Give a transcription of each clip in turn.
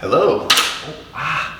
Hello. Ow,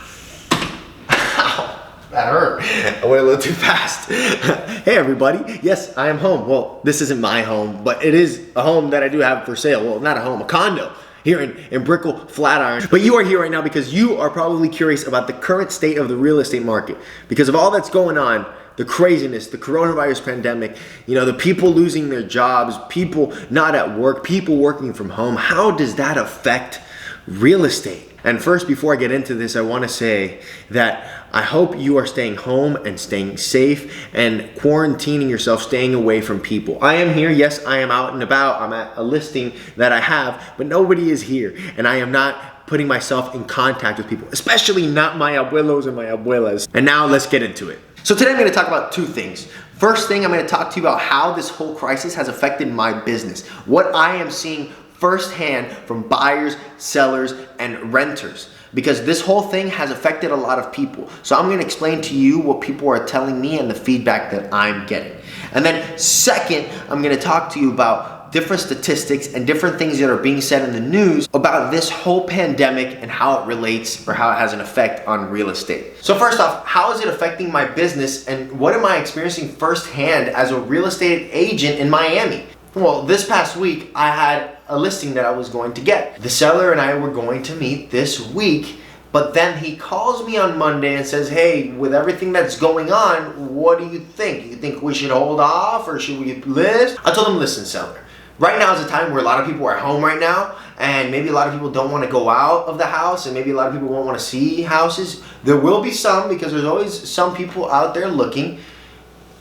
that hurt. I went a little too fast. Hey everybody. Yes, I am home. Well, this isn't my home, but it is a home that I do have for sale. Well, not a home, a condo here in Brickell, Flatiron. But you are here right now because you are probably curious about the current state of the real estate market. Because of all that's going on, the craziness, the coronavirus pandemic, the people losing their jobs, people not at work, people working from home. How does that affect real estate? And first, before I get into this, I want to say that I hope you are staying home and staying safe and quarantining yourself, staying away from people. I am here. Yes, I am out and about. I'm at a listing that I have, but nobody is here. And I am not putting myself in contact with people, especially not my abuelos and my abuelas. And now let's get into it. So today I'm going to talk about two things. First thing, I'm going to talk to you about how this whole crisis has affected my business. What I am seeing firsthand from buyers, sellers, and renters, because this whole thing has affected a lot of people. So I'm going to explain to you what people are telling me and the feedback that I'm getting. And then second, I'm going to talk to you about different statistics and different things that are being said in the news about this whole pandemic and how it relates or how it has an effect on real estate. So first off, how is it affecting my business and what am I experiencing firsthand as a real estate agent in Miami? Well, this past week, I had a listing that I was going to get. The seller and I were going to meet this week, but then he calls me on Monday and says, hey, with everything that's going on, what do you think? You think we should hold off or should we list? I told him, listen, seller, right now is a time where a lot of people are at home right now, and maybe a lot of people don't want to go out of the house, and maybe a lot of people won't want to see houses. There will be some, because there's always some people out there looking.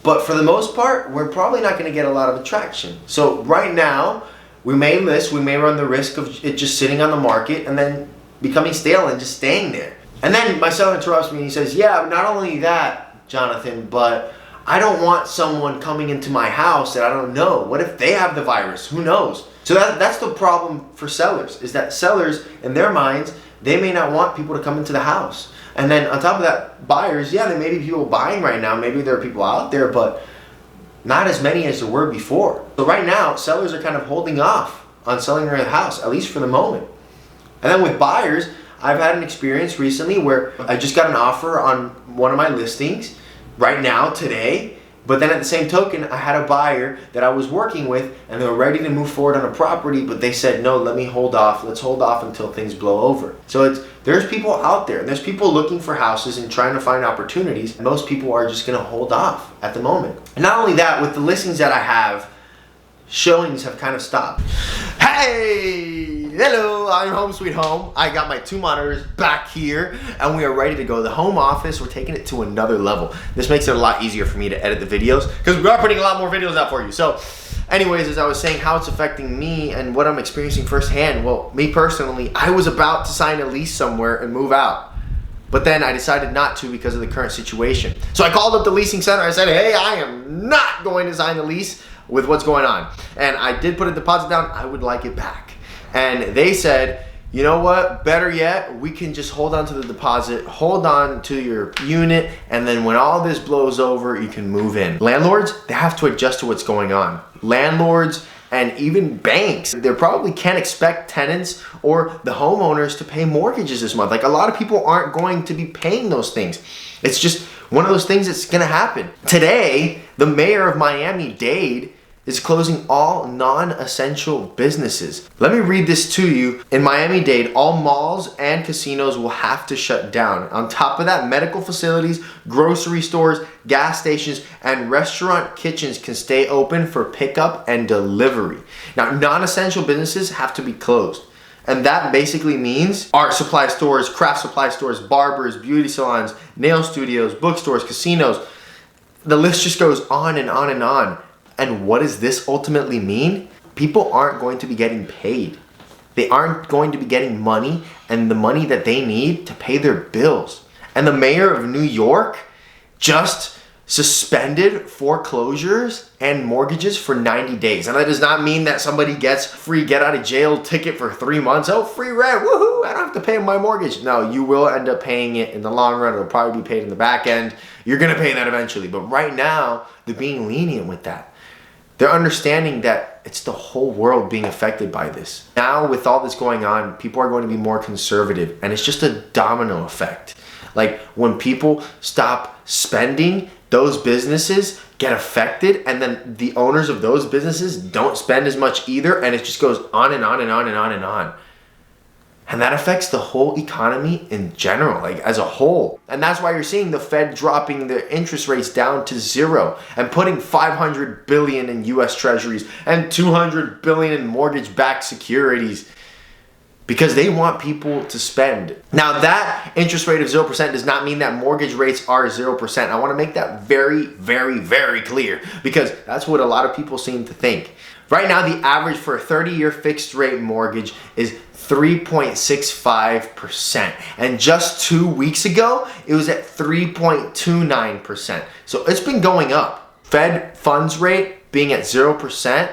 But for the most part, we're probably not going to get a lot of attraction. So right now, we may list, we may run the risk of it just sitting on the market and then becoming stale and just staying there. And then my seller interrupts me and he says, yeah, not only that, Jonathan, but I don't want someone coming into my house that I don't know. What if they have the virus? Who knows? So that's the problem for sellers, is that sellers, in their minds, they may not want people to come into the house. And then on top of that, buyers, yeah, there may be people buying right now. Maybe there are people out there, but not as many as there were before. So right now, sellers are kind of holding off on selling their house, at least for the moment. And then with buyers, I've had an experience recently where I just got an offer on one of my listings right now, today. But then at the same token, I had a buyer that I was working with and they were ready to move forward on a property, but they said, no, let me hold off. Let's hold off until things blow over. So there's people out there. There's people looking for houses and trying to find opportunities. Most people are just going to hold off at the moment. And not only that, with the listings that I have, showings have kind of stopped. Hey, hello, I'm home sweet home. I got my two monitors back here and we are ready to go. The home office, we're taking it to another level. This makes it a lot easier for me to edit the videos because we are putting a lot more videos out for you. So anyways, as I was saying, how it's affecting me and what I'm experiencing firsthand. Well, me personally, I was about to sign a lease somewhere and move out. But then I decided not to because of the current situation. So I called up the leasing center. I said, hey, I am not going to sign the lease with what's going on. And I did put a deposit down. I would like it back. And they said, you know what? Better yet, we can just hold on to the deposit, hold on to your unit, and then when all this blows over, you can move in. Landlords, they have to adjust to what's going on. Landlords and even banks, they probably can't expect tenants or the homeowners to pay mortgages this month. Like a lot of people aren't going to be paying those things. It's just one of those things that's gonna happen. Today, the mayor of Miami-Dade is closing all non-essential businesses. Let me read this to you. In Miami-Dade, all malls and casinos will have to shut down. On top of that, medical facilities, grocery stores, gas stations, and restaurant kitchens can stay open for pickup and delivery. Now, non-essential businesses have to be closed. And that basically means art supply stores, craft supply stores, barbers, beauty salons, nail studios, bookstores, casinos. The list just goes on and on and on. And what does this ultimately mean? People aren't going to be getting paid. They aren't going to be getting money and the money that they need to pay their bills. And the mayor of New York just suspended foreclosures and mortgages for 90 days. And that does not mean that somebody gets free get out of jail ticket for 3 months. Oh, free rent, woohoo, I don't have to pay my mortgage. No, you will end up paying it in the long run. It'll probably be paid in the back end. You're gonna pay that eventually. But right now, they're being lenient with that. They're understanding that it's the whole world being affected by this. Now with all this going on, people are going to be more conservative, and it's just a domino effect. Like when people stop spending, those businesses get affected, and then the owners of those businesses don't spend as much either, and it just goes on and on and on and on and on. And that affects the whole economy in general, like as a whole. And that's why you're seeing the Fed dropping the interest rates down to 0 and putting $500 billion in US treasuries and $200 billion in mortgage-backed securities, because they want people to spend. Now that interest rate of 0% does not mean that mortgage rates are 0%. I want to make that very, very, very clear, because that's what a lot of people seem to think. Right now, the average for a 30-year fixed rate mortgage is 3.65%. And just 2 weeks ago, it was at 3.29%. So it's been going up. Fed funds rate being at 0%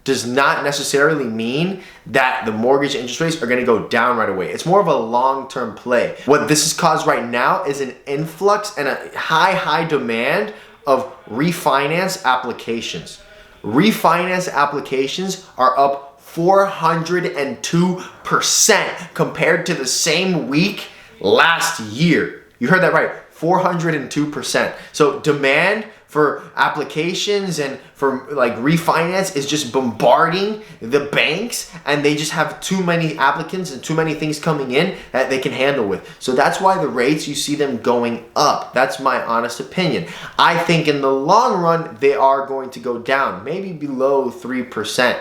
does not necessarily mean that the mortgage interest rates are going to go down right away. It's more of a long-term play. What this has caused right now is an influx and a high demand of refinance applications. Refinance applications are up 402% compared to the same week last year. You heard that right, 402%. So demand for applications and for like refinance is just bombarding the banks, and they just have too many applicants and too many things coming in that they can handle with. So that's why the rates, you see them going up. That's my honest opinion. I think in the long run, they are going to go down, maybe below 3%.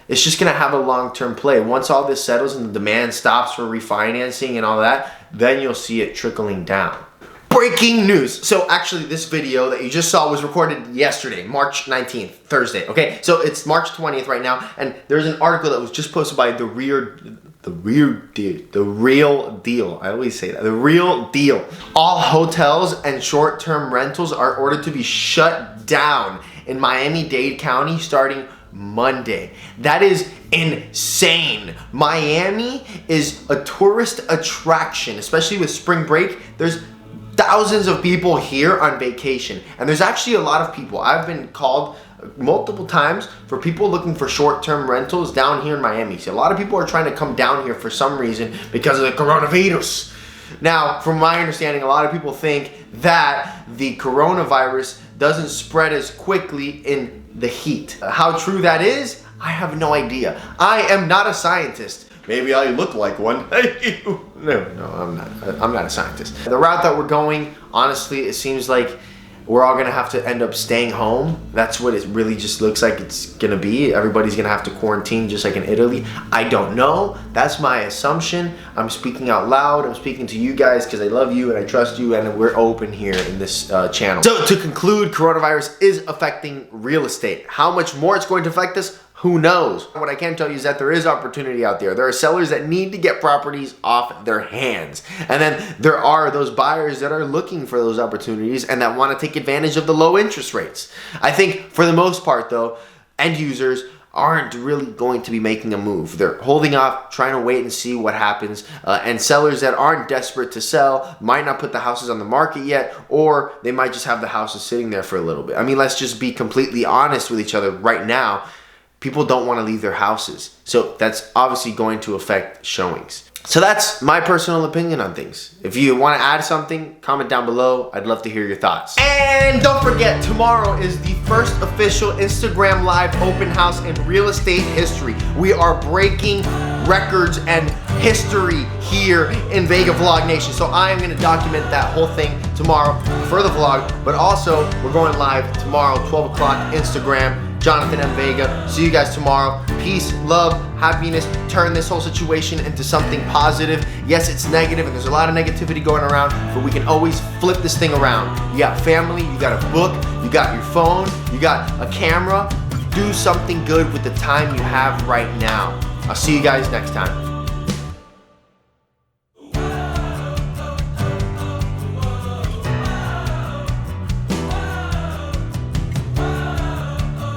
It's just gonna have a long-term play. Once all this settles and the demand stops for refinancing and all that, then you'll see it trickling down. Breaking news. So actually this video that you just saw was recorded yesterday, March 19th, Thursday, okay? So it's March 20th right now, and there's an article that was just posted by The Real Deal. I always say that, The Real Deal. All hotels and short-term rentals are ordered to be shut down in Miami-Dade County starting Monday. That is insane. Miami is a tourist attraction, especially with spring break. There's thousands of people here on vacation, and there's actually a lot of people. I've been called multiple times for people looking for short-term rentals down here in Miami. So a lot of people are trying to come down here for some reason because of the coronavirus. Now, from my understanding, a lot of people think that the coronavirus doesn't spread as quickly in the heat. How true that is, I have no idea. I am not a scientist. Maybe I look like one. No, I'm not. I'm not a scientist. The route that we're going, honestly, it seems like we're all gonna have to end up staying home. That's what it really just looks like it's gonna be. Everybody's gonna have to quarantine just like in Italy. I don't know. That's my assumption. I'm speaking out loud. I'm speaking to you guys because I love you and I trust you, and we're open here in this channel. So to conclude, coronavirus is affecting real estate. How much more it's going to affect us, who knows? What I can tell you is that there is opportunity out there. There are sellers that need to get properties off their hands. And then there are those buyers that are looking for those opportunities and that want to take advantage of the low interest rates. I think for the most part though, end users aren't really going to be making a move. They're holding off, trying to wait and see what happens. And sellers that aren't desperate to sell might not put the houses on the market yet, or they might just have the houses sitting there for a little bit. I mean, let's just be completely honest with each other right now. People don't want to leave their houses. So that's obviously going to affect showings. So that's my personal opinion on things. If you want to add something, comment down below. I'd love to hear your thoughts. And don't forget, tomorrow is the first official Instagram Live open house in real estate history. We are breaking records and history here in Vega Vlog Nation. So I am going to document that whole thing tomorrow for the vlog, but also we're going live tomorrow, 12 o'clock, Instagram. Jonathan Vega. See you guys tomorrow. Peace, love, happiness. Turn this whole situation into something positive. Yes, it's negative and there's a lot of negativity going around, but we can always flip this thing around. You got family, you got a book, you got your phone, you got a camera. Do something good with the time you have right now. I'll see you guys next time.